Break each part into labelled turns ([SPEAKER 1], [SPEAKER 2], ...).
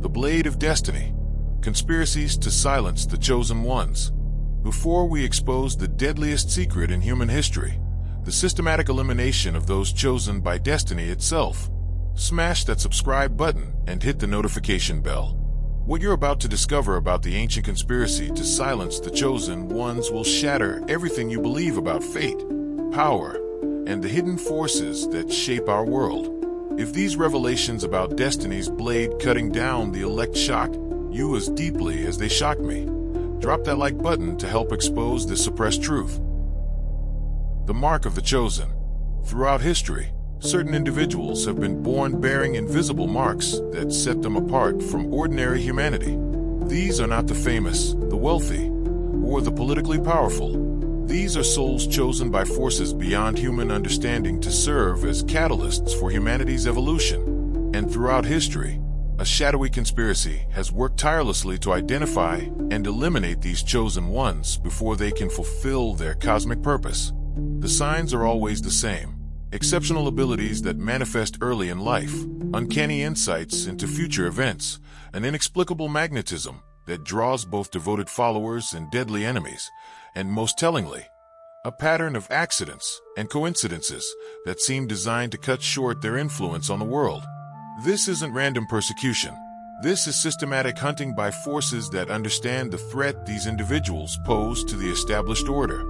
[SPEAKER 1] The Blade of Destiny. Conspiracies to silence the chosen ones. Before we expose the deadliest secret in human history, the systematic elimination of those chosen by destiny itself, smash that subscribe button and hit the notification bell. What you're about to discover about the ancient conspiracy to silence the chosen ones will shatter everything you believe about fate, power, and the hidden forces that shape our world. If these revelations about destiny's blade cutting down the elect shock you as deeply as they shock me, drop that like button to help expose this suppressed truth. The mark of the chosen. Throughout history, certain individuals have been born bearing invisible marks that set them apart from ordinary humanity. These are not the famous, the wealthy, or the politically powerful. These are souls chosen by forces beyond human understanding to serve as catalysts for humanity's evolution. And throughout history, a shadowy conspiracy has worked tirelessly to identify and eliminate these chosen ones before they can fulfill their cosmic purpose. The signs are always the same. Exceptional abilities that manifest early in life, uncanny insights into future events, an inexplicable magnetism that draws both devoted followers and deadly enemies, and most tellingly, a pattern of accidents and coincidences that seem designed to cut short their influence on the world. This isn't random persecution. This is systematic hunting by forces that understand the threat these individuals pose to the established order.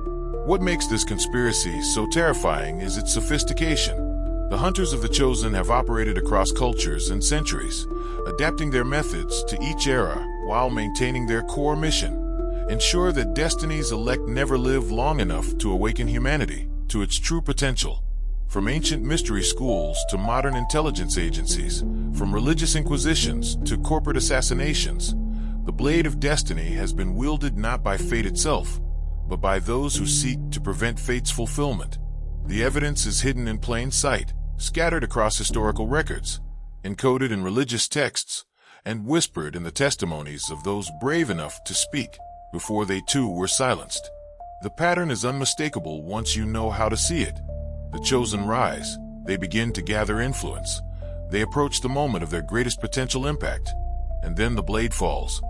[SPEAKER 1] What makes this conspiracy so terrifying is its sophistication. The hunters of the chosen have operated across cultures and centuries, adapting their methods to each era while maintaining their core mission. Ensure that destiny's elect never live long enough to awaken humanity to its true potential. From ancient mystery schools to modern intelligence agencies, from religious inquisitions to corporate assassinations, the blade of destiny has been wielded not by fate itself, but by those who seek to prevent fate's fulfillment. The evidence is hidden in plain sight, scattered across historical records, encoded in religious texts, and whispered in the testimonies of those brave enough to speak before they too were silenced. The pattern is unmistakable once you know how to see it. The chosen rise, they begin to gather influence. They approach the moment of their greatest potential impact, and then the blade falls,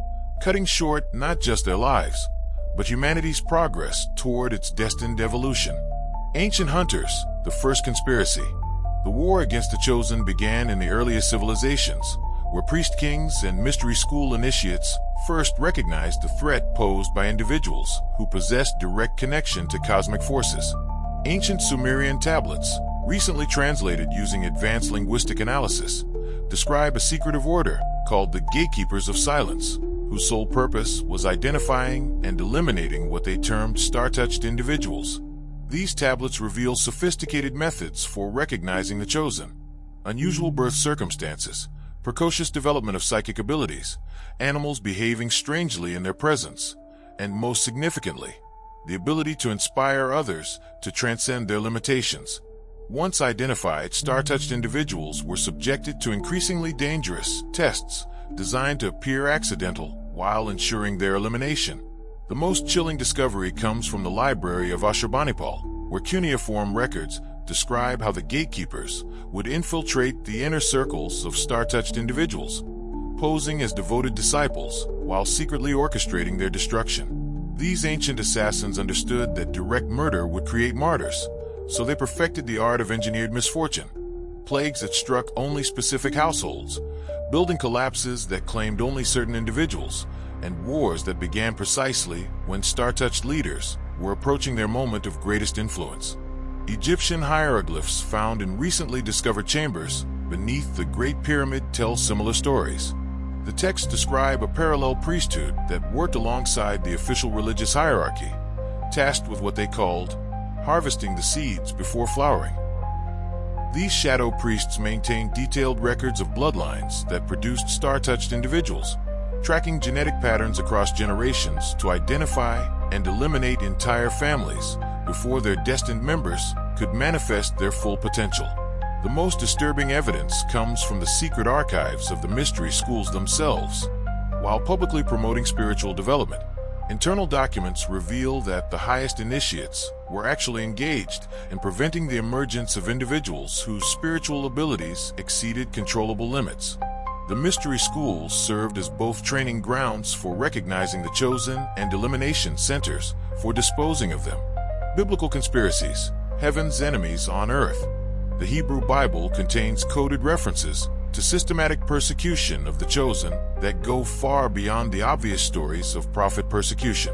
[SPEAKER 1] cutting short not just their lives, but humanity's progress toward its destined evolution. Ancient hunters, the first conspiracy. The war against the chosen began in the earliest civilizations, where priest kings and mystery school initiates first recognized the threat posed by individuals who possessed direct connection to cosmic forces. Ancient Sumerian tablets, recently translated using advanced linguistic analysis, describe a secretive order called the Gatekeepers of Silence, whose sole purpose was identifying and eliminating what they termed star-touched individuals. These tablets reveal sophisticated methods for recognizing the chosen: unusual birth circumstances, precocious development of psychic abilities, animals behaving strangely in their presence, and most significantly, the ability to inspire others to transcend their limitations. Once identified, star-touched individuals were subjected to increasingly dangerous tests designed to appear accidental while ensuring their elimination. The most chilling discovery comes from the library of Ashurbanipal, where cuneiform records describe how the gatekeepers would infiltrate the inner circles of star-touched individuals, posing as devoted disciples while secretly orchestrating their destruction. These ancient assassins understood that direct murder would create martyrs, so they perfected the art of engineered misfortune, plagues that struck only specific households, building collapses that claimed only certain individuals, and wars that began precisely when star-touched leaders were approaching their moment of greatest influence. Egyptian hieroglyphs found in recently discovered chambers beneath the Great Pyramid tell similar stories. The texts describe a parallel priesthood that worked alongside the official religious hierarchy, tasked with what they called harvesting the seeds before flowering. These shadow priests maintained detailed records of bloodlines that produced star-touched individuals, tracking genetic patterns across generations to identify and eliminate entire families before their destined members could manifest their full potential. The most disturbing evidence comes from the secret archives of the mystery schools themselves. While publicly promoting spiritual development, internal documents reveal that the highest initiates were actually engaged in preventing the emergence of individuals whose spiritual abilities exceeded controllable limits. The mystery schools served as both training grounds for recognizing the chosen and elimination centers for disposing of them. Biblical conspiracies, heaven's enemies on earth. The Hebrew Bible contains coded references to systematic persecution of the chosen that go far beyond the obvious stories of prophet persecution.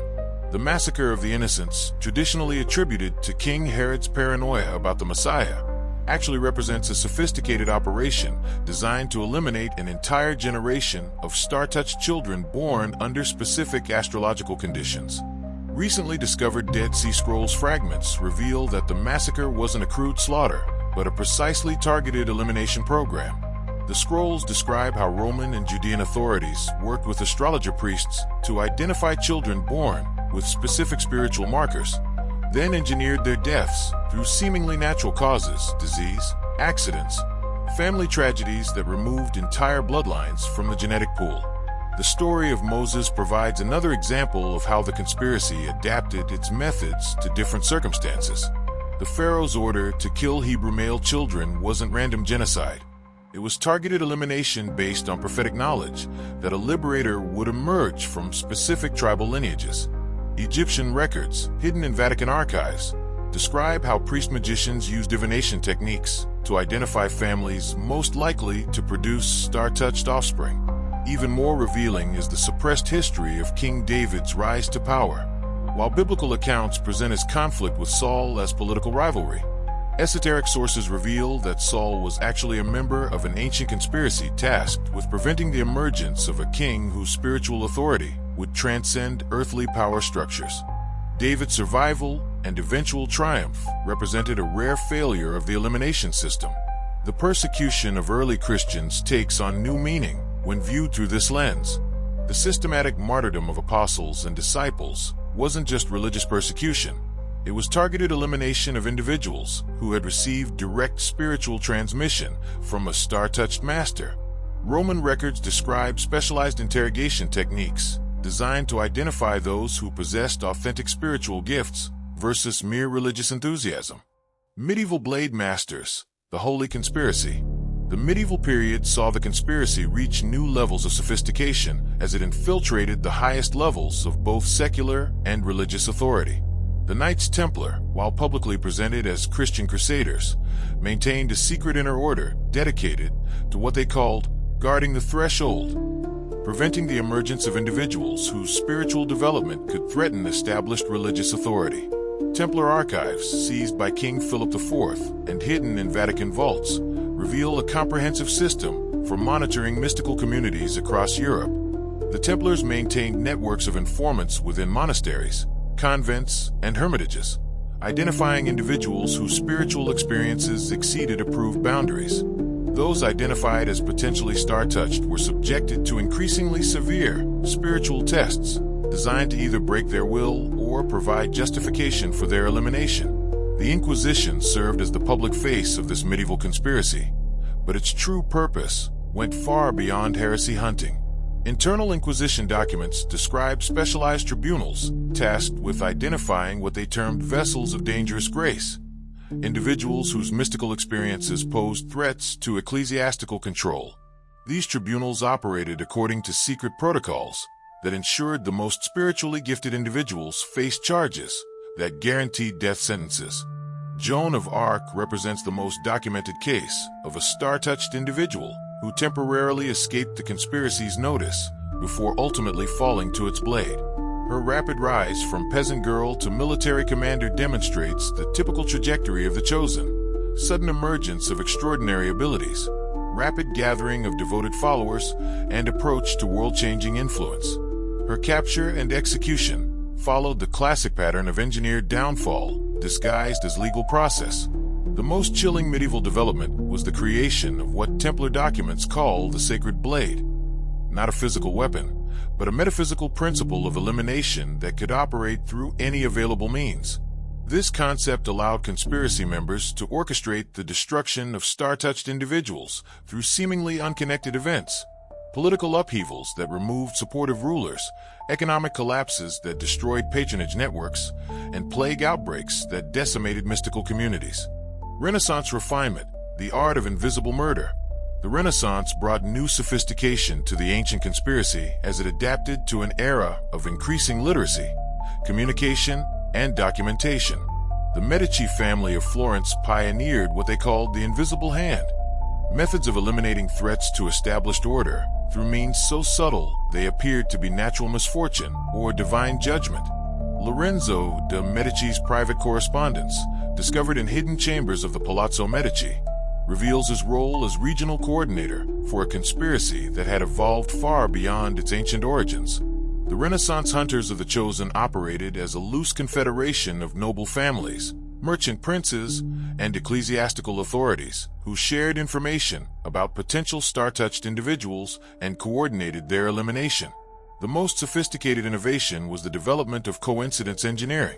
[SPEAKER 1] The massacre of the innocents, traditionally attributed to King Herod's paranoia about the Messiah, actually represents a sophisticated operation designed to eliminate an entire generation of star-touched children born under specific astrological conditions. Recently discovered Dead Sea Scrolls fragments reveal that the massacre wasn't a crude slaughter, but a precisely targeted elimination program. The scrolls describe how Roman and Judean authorities worked with astrologer priests to identify children born with specific spiritual markers, then engineered their deaths through seemingly natural causes, disease, accidents, family tragedies that removed entire bloodlines from the genetic pool. The story of Moses provides another example of how the conspiracy adapted its methods to different circumstances. The Pharaoh's order to kill Hebrew male children wasn't random genocide. It was targeted elimination based on prophetic knowledge that a liberator would emerge from specific tribal lineages. Egyptian records, hidden in Vatican archives, describe how priest-magicians used divination techniques to identify families most likely to produce star-touched offspring. Even more revealing is the suppressed history of King David's rise to power. While biblical accounts present his conflict with Saul as political rivalry, esoteric sources reveal that Saul was actually a member of an ancient conspiracy tasked with preventing the emergence of a king whose spiritual authority would transcend earthly power structures. David's survival and eventual triumph represented a rare failure of the elimination system. The persecution of early Christians takes on new meaning when viewed through this lens. The systematic martyrdom of apostles and disciples wasn't just religious persecution. It was targeted elimination of individuals who had received direct spiritual transmission from a star-touched master. Roman records describe specialized interrogation techniques designed to identify those who possessed authentic spiritual gifts versus mere religious enthusiasm. Medieval blade masters, the Holy Conspiracy. The medieval period saw the conspiracy reach new levels of sophistication as it infiltrated the highest levels of both secular and religious authority. The Knights Templar, while publicly presented as Christian crusaders, maintained a secret inner order dedicated to what they called guarding the threshold, preventing the emergence of individuals whose spiritual development could threaten established religious authority. Templar archives, seized by King Philip IV and hidden in Vatican vaults, reveal a comprehensive system for monitoring mystical communities across Europe. The Templars maintained networks of informants within monasteries, convents, and hermitages, identifying individuals whose spiritual experiences exceeded approved boundaries. Those identified as potentially star-touched were subjected to increasingly severe spiritual tests designed to either break their will or provide justification for their elimination. The Inquisition served as the public face of this medieval conspiracy, but its true purpose went far beyond heresy hunting. Internal Inquisition documents describe specialized tribunals tasked with identifying what they termed vessels of dangerous grace, individuals whose mystical experiences posed threats to ecclesiastical control. These tribunals operated according to secret protocols that ensured the most spiritually gifted individuals faced charges that guaranteed death sentences. Joan of Arc represents the most documented case of a star-touched individual who temporarily escaped the conspiracy's notice before ultimately falling to its blade. Her rapid rise from peasant girl to military commander demonstrates the typical trajectory of the chosen: sudden emergence of extraordinary abilities, rapid gathering of devoted followers, and approach to world-changing influence. Her capture and execution followed the classic pattern of engineered downfall disguised as legal process. The most chilling medieval development was the creation of what Templar documents call the sacred blade. Not a physical weapon, but a metaphysical principle of elimination that could operate through any available means. This concept allowed conspiracy members to orchestrate the destruction of star-touched individuals through seemingly unconnected events: political upheavals that removed supportive rulers, economic collapses that destroyed patronage networks, and plague outbreaks that decimated mystical communities. Renaissance refinement, the art of invisible murder. The Renaissance brought new sophistication to the ancient conspiracy as it adapted to an era of increasing literacy, communication, and documentation. The Medici family of Florence pioneered what they called the invisible hand, methods of eliminating threats to established order through means so subtle they appeared to be natural misfortune or divine judgment. Lorenzo de' Medici's private correspondence, discovered in hidden chambers of the Palazzo Medici, reveals his role as regional coordinator for a conspiracy that had evolved far beyond its ancient origins. The Renaissance hunters of the Chosen operated as a loose confederation of noble families, merchant princes, and ecclesiastical authorities who shared information about potential star-touched individuals and coordinated their elimination. The most sophisticated innovation was the development of coincidence engineering,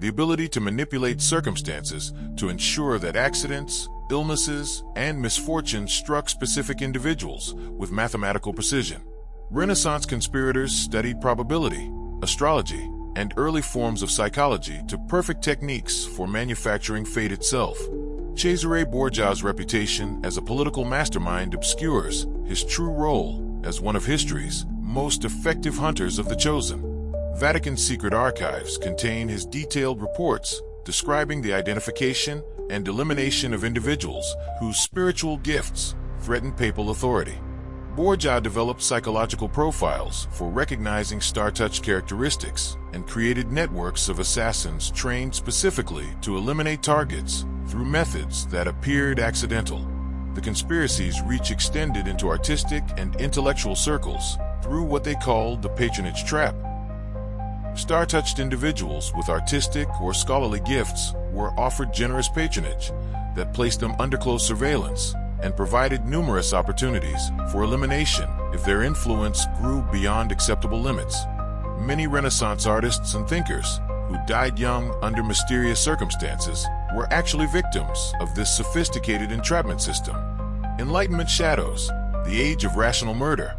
[SPEAKER 1] the ability to manipulate circumstances to ensure that accidents, illnesses, and misfortunes struck specific individuals with mathematical precision. Renaissance conspirators studied probability, astrology, and early forms of psychology to perfect techniques for manufacturing fate itself. Cesare Borgia's reputation as a political mastermind obscures his true role as one of history's most effective hunters of the Chosen. Vatican's secret archives contain his detailed reports describing the identification and elimination of individuals whose spiritual gifts threaten papal authority. Borgia developed psychological profiles for recognizing star-touch characteristics and created networks of assassins trained specifically to eliminate targets through methods that appeared accidental. The conspiracy's reach extended into artistic and intellectual circles through what they called the patronage trap. Star-touched individuals with artistic or scholarly gifts were offered generous patronage that placed them under close surveillance and provided numerous opportunities for elimination if their influence grew beyond acceptable limits. Many Renaissance artists and thinkers who died young under mysterious circumstances were actually victims of this sophisticated entrapment system. Enlightenment shadows, the age of rational murder.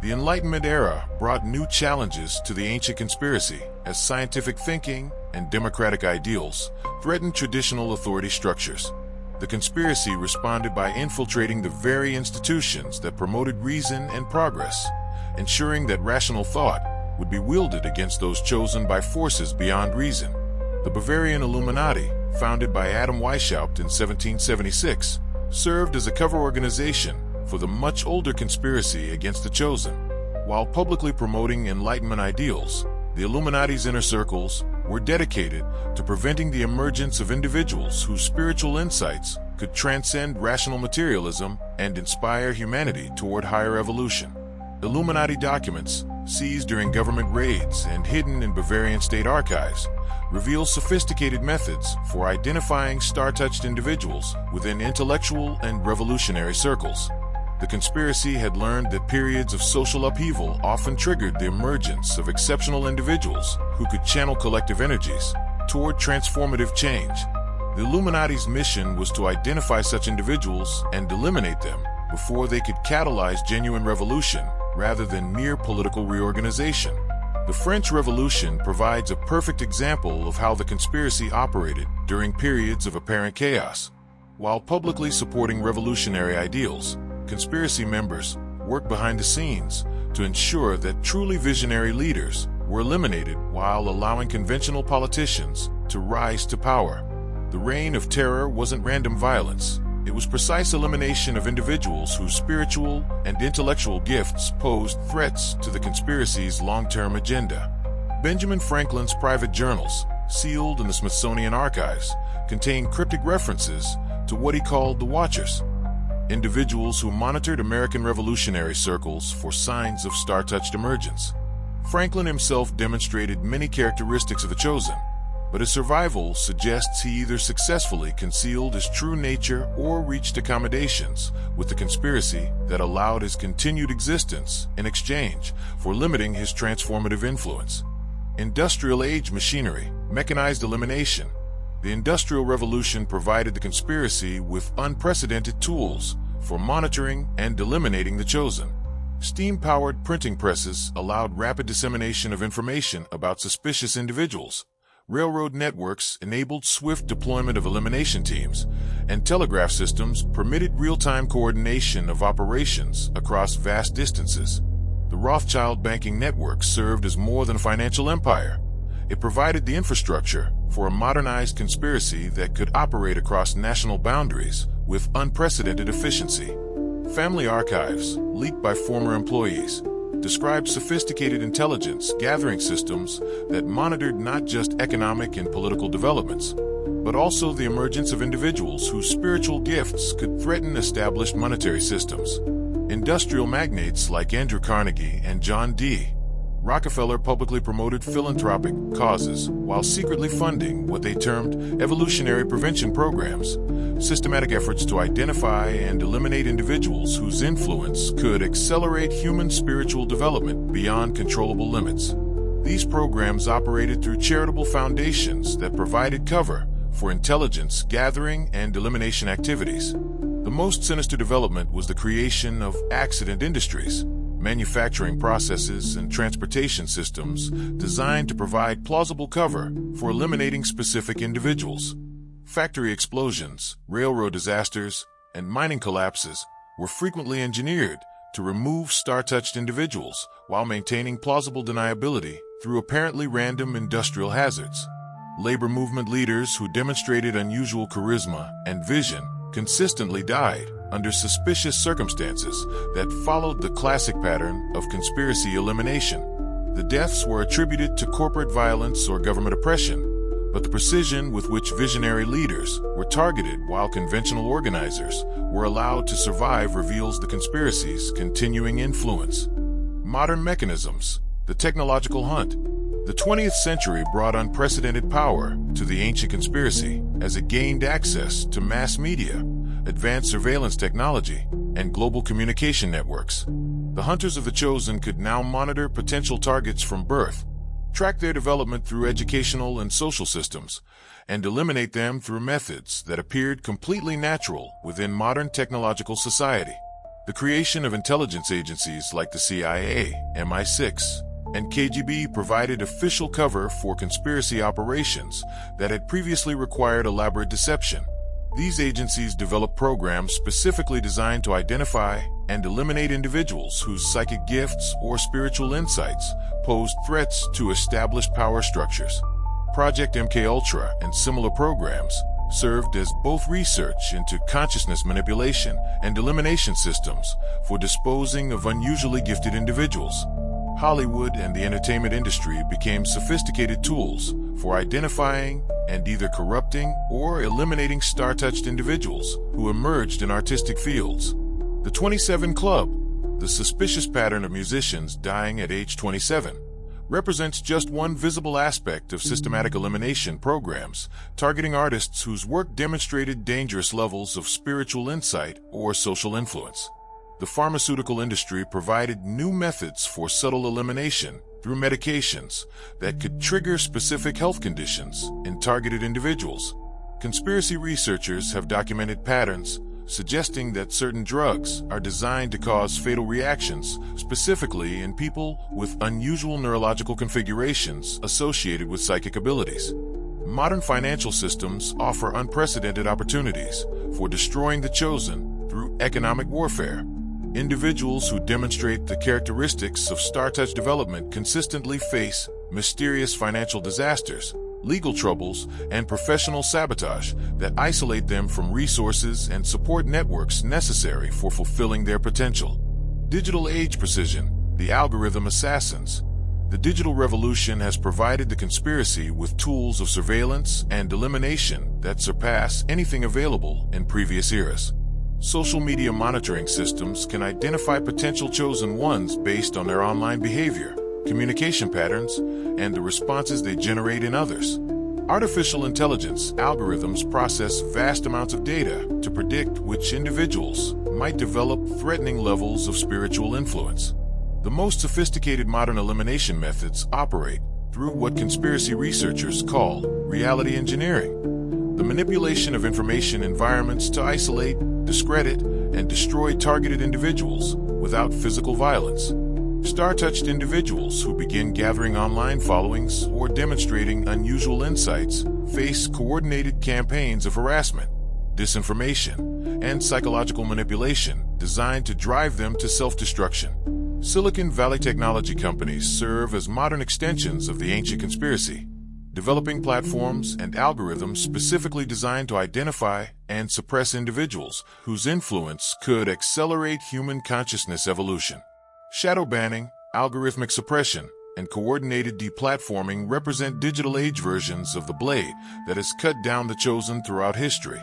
[SPEAKER 1] The Enlightenment era brought new challenges to the ancient conspiracy as scientific thinking and democratic ideals threatened traditional authority structures. The conspiracy responded by infiltrating the very institutions that promoted reason and progress, ensuring that rational thought would be wielded against those chosen by forces beyond reason. The Bavarian Illuminati, founded by Adam Weishaupt in 1776, served as a cover organization for the much older conspiracy against the Chosen. While publicly promoting Enlightenment ideals, the Illuminati's inner circles were dedicated to preventing the emergence of individuals whose spiritual insights could transcend rational materialism and inspire humanity toward higher evolution. Illuminati documents, seized during government raids and hidden in Bavarian state archives, reveal sophisticated methods for identifying star-touched individuals within intellectual and revolutionary circles. The conspiracy had learned that periods of social upheaval often triggered the emergence of exceptional individuals who could channel collective energies toward transformative change. The Illuminati's mission was to identify such individuals and eliminate them before they could catalyze genuine revolution rather than mere political reorganization. The French Revolution provides a perfect example of how the conspiracy operated during periods of apparent chaos. While publicly supporting revolutionary ideals, conspiracy members worked behind the scenes to ensure that truly visionary leaders were eliminated while allowing conventional politicians to rise to power. The reign of terror wasn't random violence. It was precise elimination of individuals whose spiritual and intellectual gifts posed threats to the conspiracy's long-term agenda. Benjamin Franklin's private journals, sealed in the Smithsonian archives, contain cryptic references to what he called the Watchers, individuals who monitored American revolutionary circles for signs of star-touched emergence. Franklin himself demonstrated many characteristics of the Chosen, but his survival suggests he either successfully concealed his true nature or reached accommodations with the conspiracy that allowed his continued existence in exchange for limiting his transformative influence. Industrial age machinery, mechanized elimination. The Industrial Revolution provided the conspiracy with unprecedented tools for monitoring and eliminating the Chosen. Steam-powered printing presses allowed rapid dissemination of information about suspicious individuals, Railroad networks enabled swift deployment of elimination teams, and telegraph systems permitted real-time coordination of operations across vast distances. The Rothschild banking network served as more than a financial empire. It provided the infrastructure for a modernized conspiracy that could operate across national boundaries with unprecedented efficiency. Family archives, leaked by former employees, described sophisticated intelligence gathering systems that monitored not just economic and political developments, but also the emergence of individuals whose spiritual gifts could threaten established monetary systems. Industrial magnates like Andrew Carnegie and John D. Rockefeller publicly promoted philanthropic causes while secretly funding what they termed Evolutionary Prevention Programs, systematic efforts to identify and eliminate individuals whose influence could accelerate human spiritual development beyond controllable limits. These programs operated through charitable foundations that provided cover for intelligence gathering and elimination activities. The most sinister development was the creation of accident industries, manufacturing processes and transportation systems designed to provide plausible cover for eliminating specific individuals. Factory explosions, railroad disasters, and mining collapses were frequently engineered to remove star-touched individuals while maintaining plausible deniability through apparently random industrial hazards. Labor movement leaders who demonstrated unusual charisma and vision consistently died under suspicious circumstances that followed the classic pattern of conspiracy elimination. The deaths were attributed to corporate violence or government oppression, but the precision with which visionary leaders were targeted while conventional organizers were allowed to survive reveals the conspiracy's continuing influence. Modern mechanisms, the technological hunt. The 20th century brought unprecedented power to the ancient conspiracy as it gained access to mass media, advanced surveillance technology, and global communication networks. The hunters of the chosen could now monitor potential targets from birth, track their development through educational and social systems, and eliminate them through methods that appeared completely natural within modern technological society. The creation of intelligence agencies like the CIA, MI6, and KGB provided official cover for conspiracy operations that had previously required elaborate deception. These agencies developed programs specifically designed to identify and eliminate individuals whose psychic gifts or spiritual insights posed threats to established power structures. Project MKUltra and similar programs served as both research into consciousness manipulation and elimination systems for disposing of unusually gifted individuals. Hollywood and the entertainment industry became sophisticated tools for identifying and either corrupting or eliminating star-touched individuals who emerged in artistic fields. The 27 Club, the suspicious pattern of musicians dying at age 27, represents just one visible aspect of systematic elimination programs targeting artists whose work demonstrated dangerous levels of spiritual insight or social influence. The pharmaceutical industry provided new methods for subtle elimination through medications that could trigger specific health conditions in targeted individuals. Conspiracy researchers have documented patterns suggesting that certain drugs are designed to cause fatal reactions, specifically in people with unusual neurological configurations associated with psychic abilities. Modern financial systems offer unprecedented opportunities for destroying the chosen through economic warfare. Individuals who demonstrate the characteristics of star-touch development consistently face mysterious financial disasters, legal troubles, and professional sabotage that isolate them from resources and support networks necessary for fulfilling their potential. Digital age precision, the algorithm assassins. The digital revolution has provided the conspiracy with tools of surveillance and elimination that surpass anything available in previous eras. Social media monitoring systems can identify potential chosen ones based on their online behavior, communication patterns, and the responses they generate in others. Artificial intelligence algorithms process vast amounts of data to predict which individuals might develop threatening levels of spiritual influence. The most sophisticated modern elimination methods operate through what conspiracy researchers call reality engineering, the manipulation of information environments to isolate, discredit, and destroy targeted individuals without physical violence. Star-touched individuals who begin gathering online followings or demonstrating unusual insights face coordinated campaigns of harassment, disinformation, and psychological manipulation designed to drive them to self-destruction. Silicon Valley technology companies serve as modern extensions of the ancient conspiracy, developing platforms and algorithms specifically designed to identify and suppress individuals whose influence could accelerate human consciousness evolution. Shadow banning, algorithmic suppression, and coordinated deplatforming represent digital age versions of the blade that has cut down the chosen throughout history.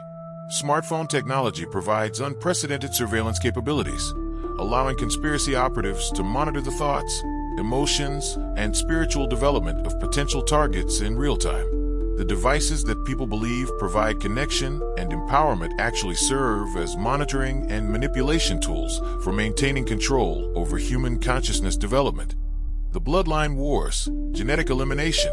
[SPEAKER 1] Smartphone technology provides unprecedented surveillance capabilities, allowing conspiracy operatives to monitor the thoughts, emotions, and spiritual development of potential targets in real time. The devices that people believe provide connection and empowerment actually serve as monitoring and manipulation tools for maintaining control over human consciousness development. The bloodline wars, genetic elimination.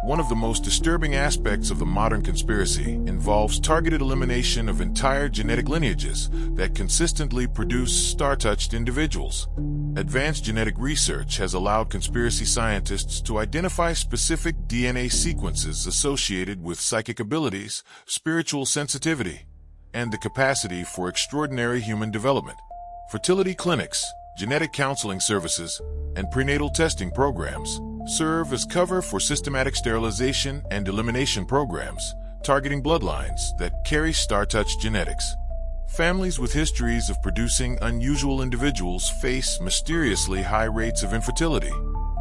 [SPEAKER 1] One of the most disturbing aspects of the modern conspiracy involves targeted elimination of entire genetic lineages that consistently produce star-touched individuals. Advanced genetic research has allowed conspiracy scientists to identify specific DNA sequences associated with psychic abilities, spiritual sensitivity, and the capacity for extraordinary human development. Fertility clinics, genetic counseling services, and prenatal testing programs serve as cover for systematic sterilization and elimination programs targeting bloodlines that carry star-touched genetics. Families with histories of producing unusual individuals face mysteriously high rates of infertility,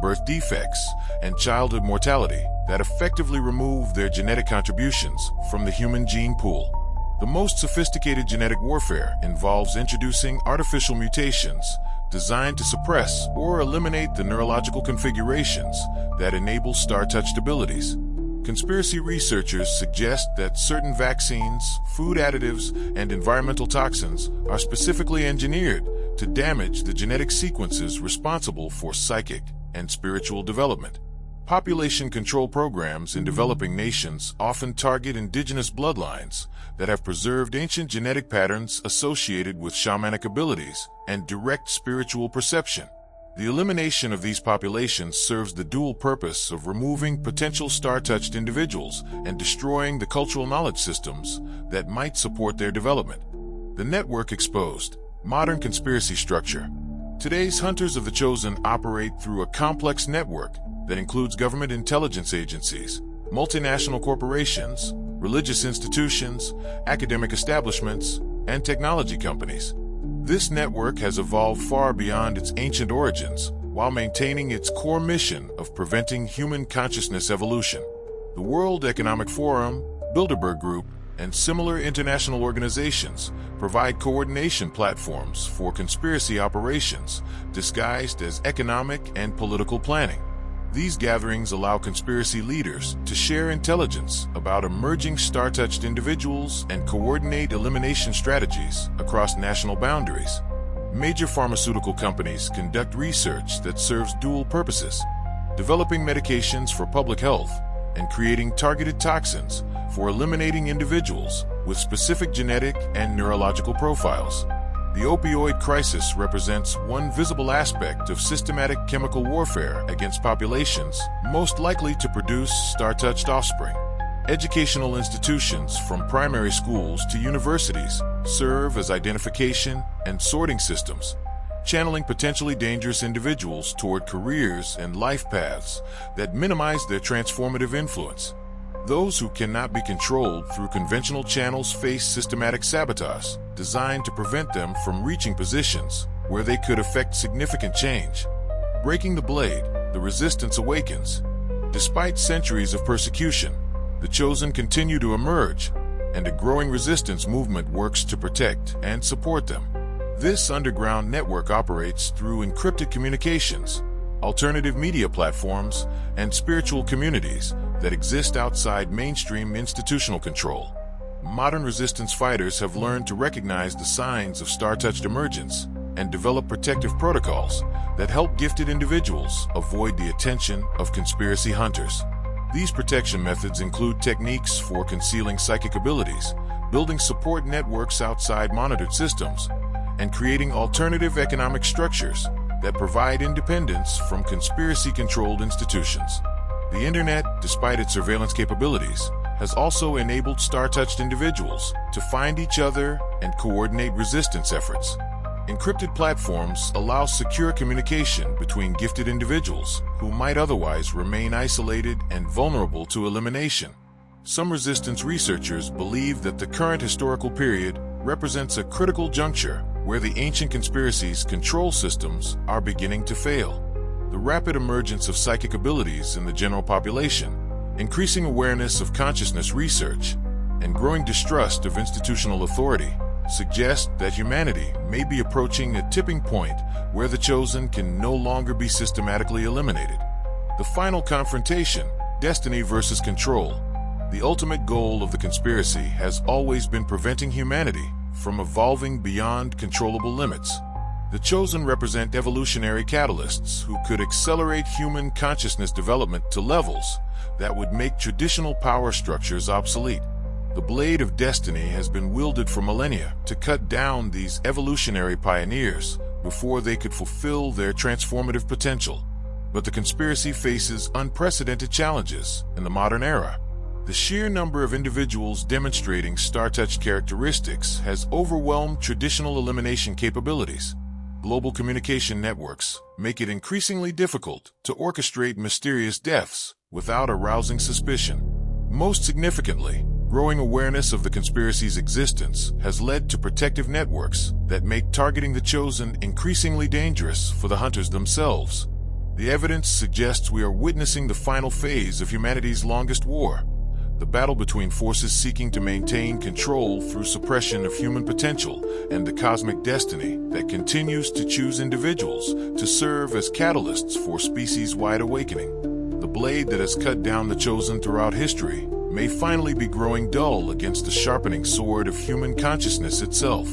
[SPEAKER 1] birth defects, and childhood mortality that effectively remove their genetic contributions from the human gene pool. The most sophisticated genetic warfare involves introducing artificial mutations designed to suppress or eliminate the neurological configurations that enable star-touched abilities. Conspiracy researchers suggest that certain vaccines, food additives, and environmental toxins are specifically engineered to damage the genetic sequences responsible for psychic and spiritual development. Population control programs in developing nations often target indigenous bloodlines that have preserved ancient genetic patterns associated with shamanic abilities and direct spiritual perception. The elimination of these populations serves the dual purpose of removing potential star-touched individuals and destroying the cultural knowledge systems that might support their development. The network exposed. Modern conspiracy structure. Today's hunters of the chosen operate through a complex network that includes government intelligence agencies, multinational corporations, religious institutions, academic establishments, and technology companies. This network has evolved far beyond its ancient origins while maintaining its core mission of preventing human consciousness evolution. The World Economic Forum, Bilderberg Group, and similar international organizations provide coordination platforms for conspiracy operations disguised as economic and political planning. These gatherings allow conspiracy leaders to share intelligence about emerging star-touched individuals and coordinate elimination strategies across national boundaries. Major pharmaceutical companies conduct research that serves dual purposes, developing medications for public health and creating targeted toxins for eliminating individuals with specific genetic and neurological profiles. The opioid crisis represents one visible aspect of systematic chemical warfare against populations most likely to produce star-touched offspring. Educational institutions from primary schools to universities serve as identification and sorting systems, channeling potentially dangerous individuals toward careers and life paths that minimize their transformative influence. Those who cannot be controlled through conventional channels face systematic sabotage, designed to prevent them from reaching positions where they could affect significant change. Breaking the blade, the resistance awakens. Despite centuries of persecution, the chosen continue to emerge, and a growing resistance movement works to protect and support them. This underground network operates through encrypted communications, alternative media platforms, and spiritual communities that exist outside mainstream institutional control. Modern resistance fighters have learned to recognize the signs of star-touched emergence and develop protective protocols that help gifted individuals avoid the attention of conspiracy hunters. These protection methods include techniques for concealing psychic abilities, building support networks outside monitored systems, and creating alternative economic structures that provide independence from conspiracy-controlled institutions. The internet, despite its surveillance capabilities, has also enabled star-touched individuals to find each other and coordinate resistance efforts. Encrypted platforms allow secure communication between gifted individuals who might otherwise remain isolated and vulnerable to elimination. Some resistance researchers believe that the current historical period represents a critical juncture where the ancient conspiracies' control systems are beginning to fail. The rapid emergence of psychic abilities in the general population, increasing awareness of consciousness research, and growing distrust of institutional authority suggest that humanity may be approaching a tipping point where the chosen can no longer be systematically eliminated. The final confrontation, destiny versus control. The ultimate goal of the conspiracy has always been preventing humanity from evolving beyond controllable limits. The chosen represent evolutionary catalysts who could accelerate human consciousness development to levels that would make traditional power structures obsolete. The blade of destiny has been wielded for millennia to cut down these evolutionary pioneers before they could fulfill their transformative potential. But the conspiracy faces unprecedented challenges in the modern era. The sheer number of individuals demonstrating star-touched characteristics has overwhelmed traditional elimination capabilities. Global communication networks make it increasingly difficult to orchestrate mysterious deaths without arousing suspicion. Most significantly, growing awareness of the conspiracy's existence has led to protective networks that make targeting the chosen increasingly dangerous for the hunters themselves. The evidence suggests we are witnessing the final phase of humanity's longest war, the battle between forces seeking to maintain control through suppression of human potential and the cosmic destiny that continues to choose individuals to serve as catalysts for species-wide awakening. The blade that has cut down the chosen throughout history may finally be growing dull against the sharpening sword of human consciousness itself.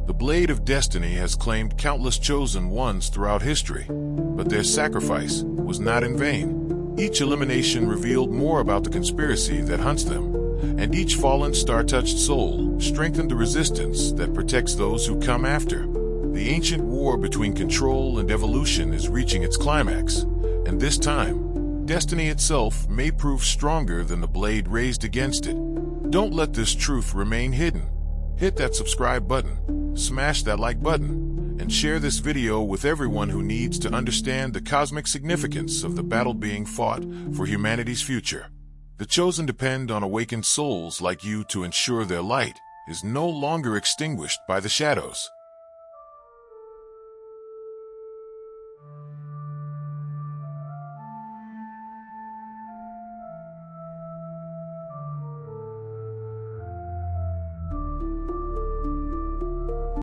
[SPEAKER 1] The blade of destiny has claimed countless chosen ones throughout history, but their sacrifice was not in vain. Each elimination revealed more about the conspiracy that hunts them, and each fallen star-touched soul strengthened the resistance that protects those who come after. The ancient war between control and evolution is reaching its climax, and this time, destiny itself may prove stronger than the blade raised against it. Don't let this truth remain hidden. Hit that subscribe button, smash that like button, and share this video with everyone who needs to understand the cosmic significance of the battle being fought for humanity's future. The chosen depend on awakened souls like you to ensure their light is no longer extinguished by the shadows.